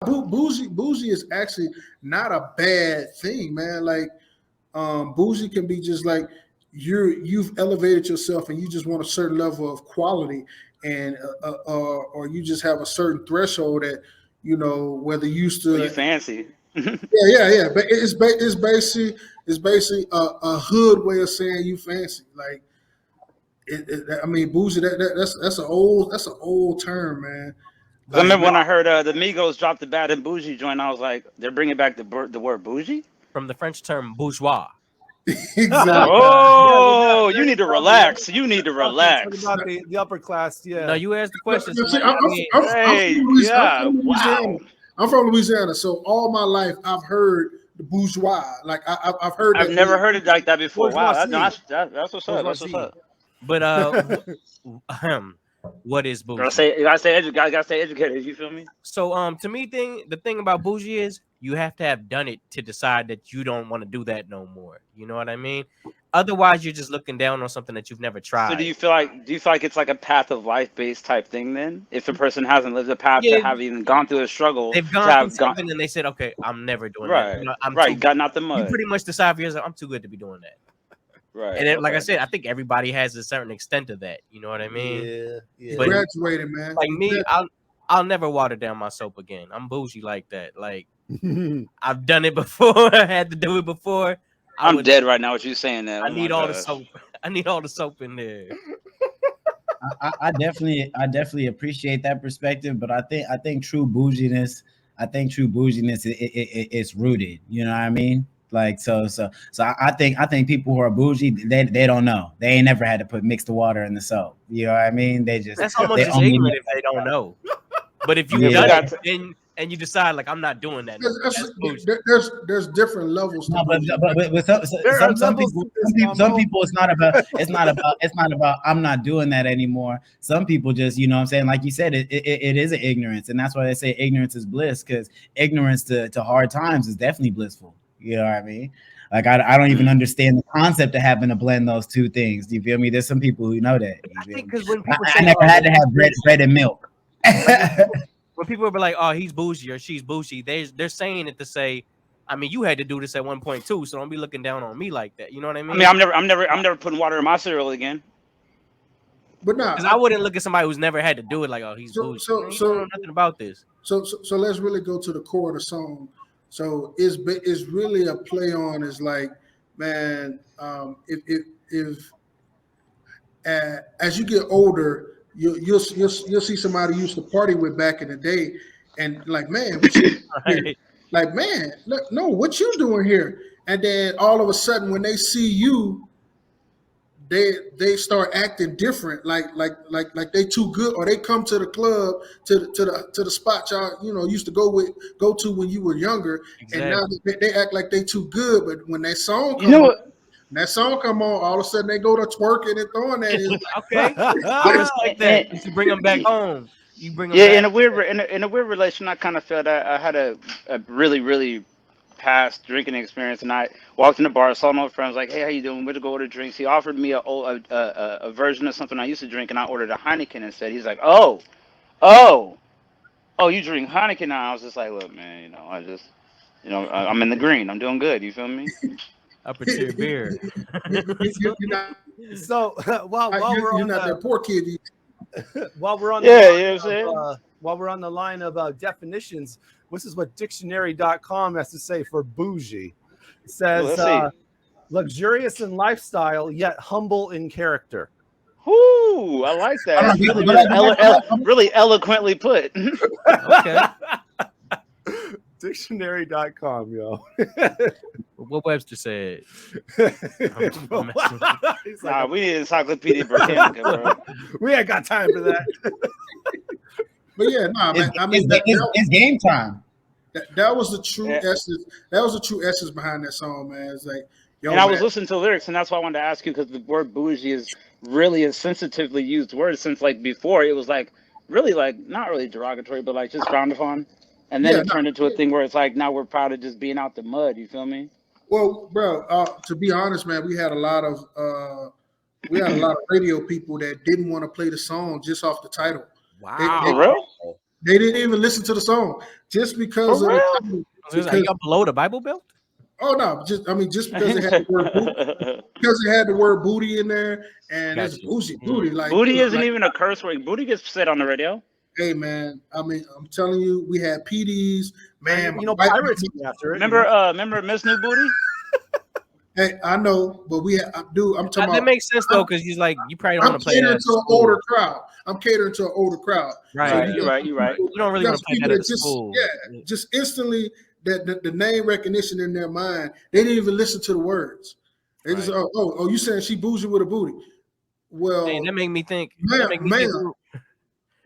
Bougie is actually not a bad thing, man. Like bougie can be just like you've elevated yourself and you just want a certain level of quality and or you just have a certain threshold that whether you used Well, you to. fancy. Yeah. But it's basically a hood way of saying you fancy. Like I mean, bougie. That's an old term, man. Because I Like remember when I heard the Migos dropped the Bad and Bougie joint, I was like, they're bringing back the word bougie? From the French term bourgeois. exactly. Yeah, they're Oh, you very need to probably relax. You need to talking relax. about the upper class. No, Yeah. you asked the No, question. no, see, Somebody, I mean, Hey, I'm yeah, from wow. Louisiana. I'm from Louisiana, so all my life I've heard the bourgeois. Like I've heard I've that never being. heard it like that before. Wow, Bourgeoisie. that's what's up. That's what's Bourgeoisie. up. but what is bougie? You gotta stay educated. Gotta stay educated. You feel me? So to me, the thing about bougie is you have to have done it to decide that you don't want to do that no more. You know what I mean? Otherwise, you're just looking down on something that you've never So tried. do you feel like it's like a path of life based type thing then? If a person hasn't lived a path to Yeah, have even gone through a struggle they've to gone through have gone something and they said, "Okay, I'm never doing that. right, You know, I'm right, too." gotten out the You mud. pretty much decide for yourself, "I'm too good to be doing that." Right. And then, like I Okay. said, I think everybody has a certain extent of that. You know what I mean? Yeah. You But graduated, man. like me, I'll never water down my soap again. I'm bougie like that. Like I've done it before. I had to do it before. I'm dead right now. What you saying that? I Oh my need all the gosh. soap. I need all the soap in there. I definitely appreciate that perspective, but I think true bouginess, is rooted. You know what I mean? Like I think people who are bougie, they don't know. They ain't never had to mix the water in the soap. You know what I mean? That's almost they just only ignorant if they don't know. But if you've Yeah, done but it and you decide like I'm not doing that, no more, that's bougie. There's different levels to No, bougie. but There are some levels people, to this, some Mambo. people it's not about I'm not doing that anymore. Some people just, you know what I'm saying, like you said, it is an ignorance, and that's why they say ignorance is bliss, because ignorance to hard times is definitely blissful. You know what I mean? Like I don't even understand the concept of having to blend those two things. Do you feel me? There's some people who know that. I You feel think me? because when people I say, never had to have bread and milk. when people be like, "Oh, he's bougie" or "She's bougie," they're saying it to say, I mean, you had to do this at one point too, so don't be looking down on me like that. You know what I I mean? mean, I'm never putting water in my cereal again. But Because nah, I wouldn't look at somebody who's never had to do it like, "Oh, he's bougie." Man, you don't know nothing about this. so let's really go to the core of the song. So it's really a play on is like, man, if as you get older, you'll see somebody you used to party with back in the day, and like, man, what you doing here? Right? Like, man, look, no, what you doing here? And then all of a sudden, when they see you, they start acting different, like they too good, or they come to the club to the spot y'all used to go to when you were younger, and now Exactly. they act like they too good. But when that song You know what? come on, all of a sudden they go to twerking and throwing that. It's Okay, I respect that. You should bring them back home. You bring them Yeah, back. in a weird relation, I kind of felt that I had a really past drinking experience, and I walked in the bar, saw my friends, like, "Hey, how you doing? We're to go order drinks." He offered me a version of something I used to drink, and I ordered a Heineken instead. He's like, "Oh, you drink Heineken now?" I was just like, "Look, man, I just, I'm in the green. I'm doing good. You feel me?" Upper tier beer. you're not So you're not that poor kid. while we're on Yeah, you know what I'm saying? while we're on the line of definitions, this is what dictionary.com has to say for bougie. It says Let's see. luxurious in lifestyle yet humble in character. Whoo, I like that. Really eloquently put. Okay. Dictionary.com, yo. What Webster said. He's like, Nah, we need Encyclopedia Britannica, bro. we ain't got time for that. But yeah, nah, man. I mean, It's game time. that was the true Yeah. essence. That was the true essence behind that song, man. It's like, yo, And I man, was listening to the lyrics, and that's why I wanted to ask you, because the word bougie is really a sensitively used word, since like before it was like really like not really derogatory, but like just frowned upon. And then yeah, it turned into a thing where it's like now we're proud of just being out the mud. You feel me? well, bro. To be honest, man, we had a lot of radio people that didn't want to play the song just off the title. Wow. For real? They didn't even listen to the song just because For of the real? title. Are Because, y'all below the Bible Belt? oh no, just because it had the word booty, because it had the word booty in there, and it's Gotcha. Boujie Booty. Like, Booty isn't like, even a curse word. Booty gets said on the radio. hey man, I mean, I'm telling you, we had PDs, man. And, my wife- pirates after it. you know? Remember Miss New Booty? hey, I know, but we had, dude. I'm talking That about. makes sense though, because he's like, you probably don't I'm want to play that catering at to an school. older crowd. I'm catering to an older crowd. Right. So Right, you're got right, some you're right. people- You don't really got want to some play people that at that just, school. yeah, just instantly that the name recognition in their mind. They didn't even listen to the words. They just Right. oh, you saying she bougie with a booty? Well, Hey, that make me think. ma'am, That make me think.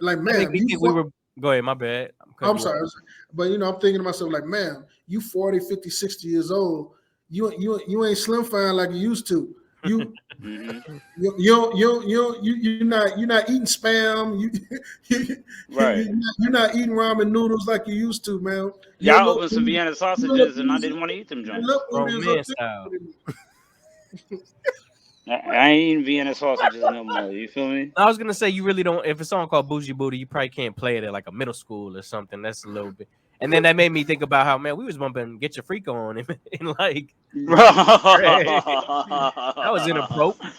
like That make ma'am, me you. think we were. Go ahead, my bad. I'm sorry, but I'm thinking to myself like, ma'am, you 40, 50, 60 years old. You ain't slim fine like you used to. You. You're not eating spam. Right. You're not eating ramen noodles like you used to, man. Y'all opened some Vienna sausages, and I didn't want to eat them Your joints. little Bro, booty is man up style. I ain't eating Vienna sausages no more. You feel me? I was gonna say you really don't. If a song called Boujie Booty, you probably can't play it at like a middle school or something. That's a little bit. And then that made me think about how, man, we was bumping "Get Your Freak On" and like Bro. that was inappropriate.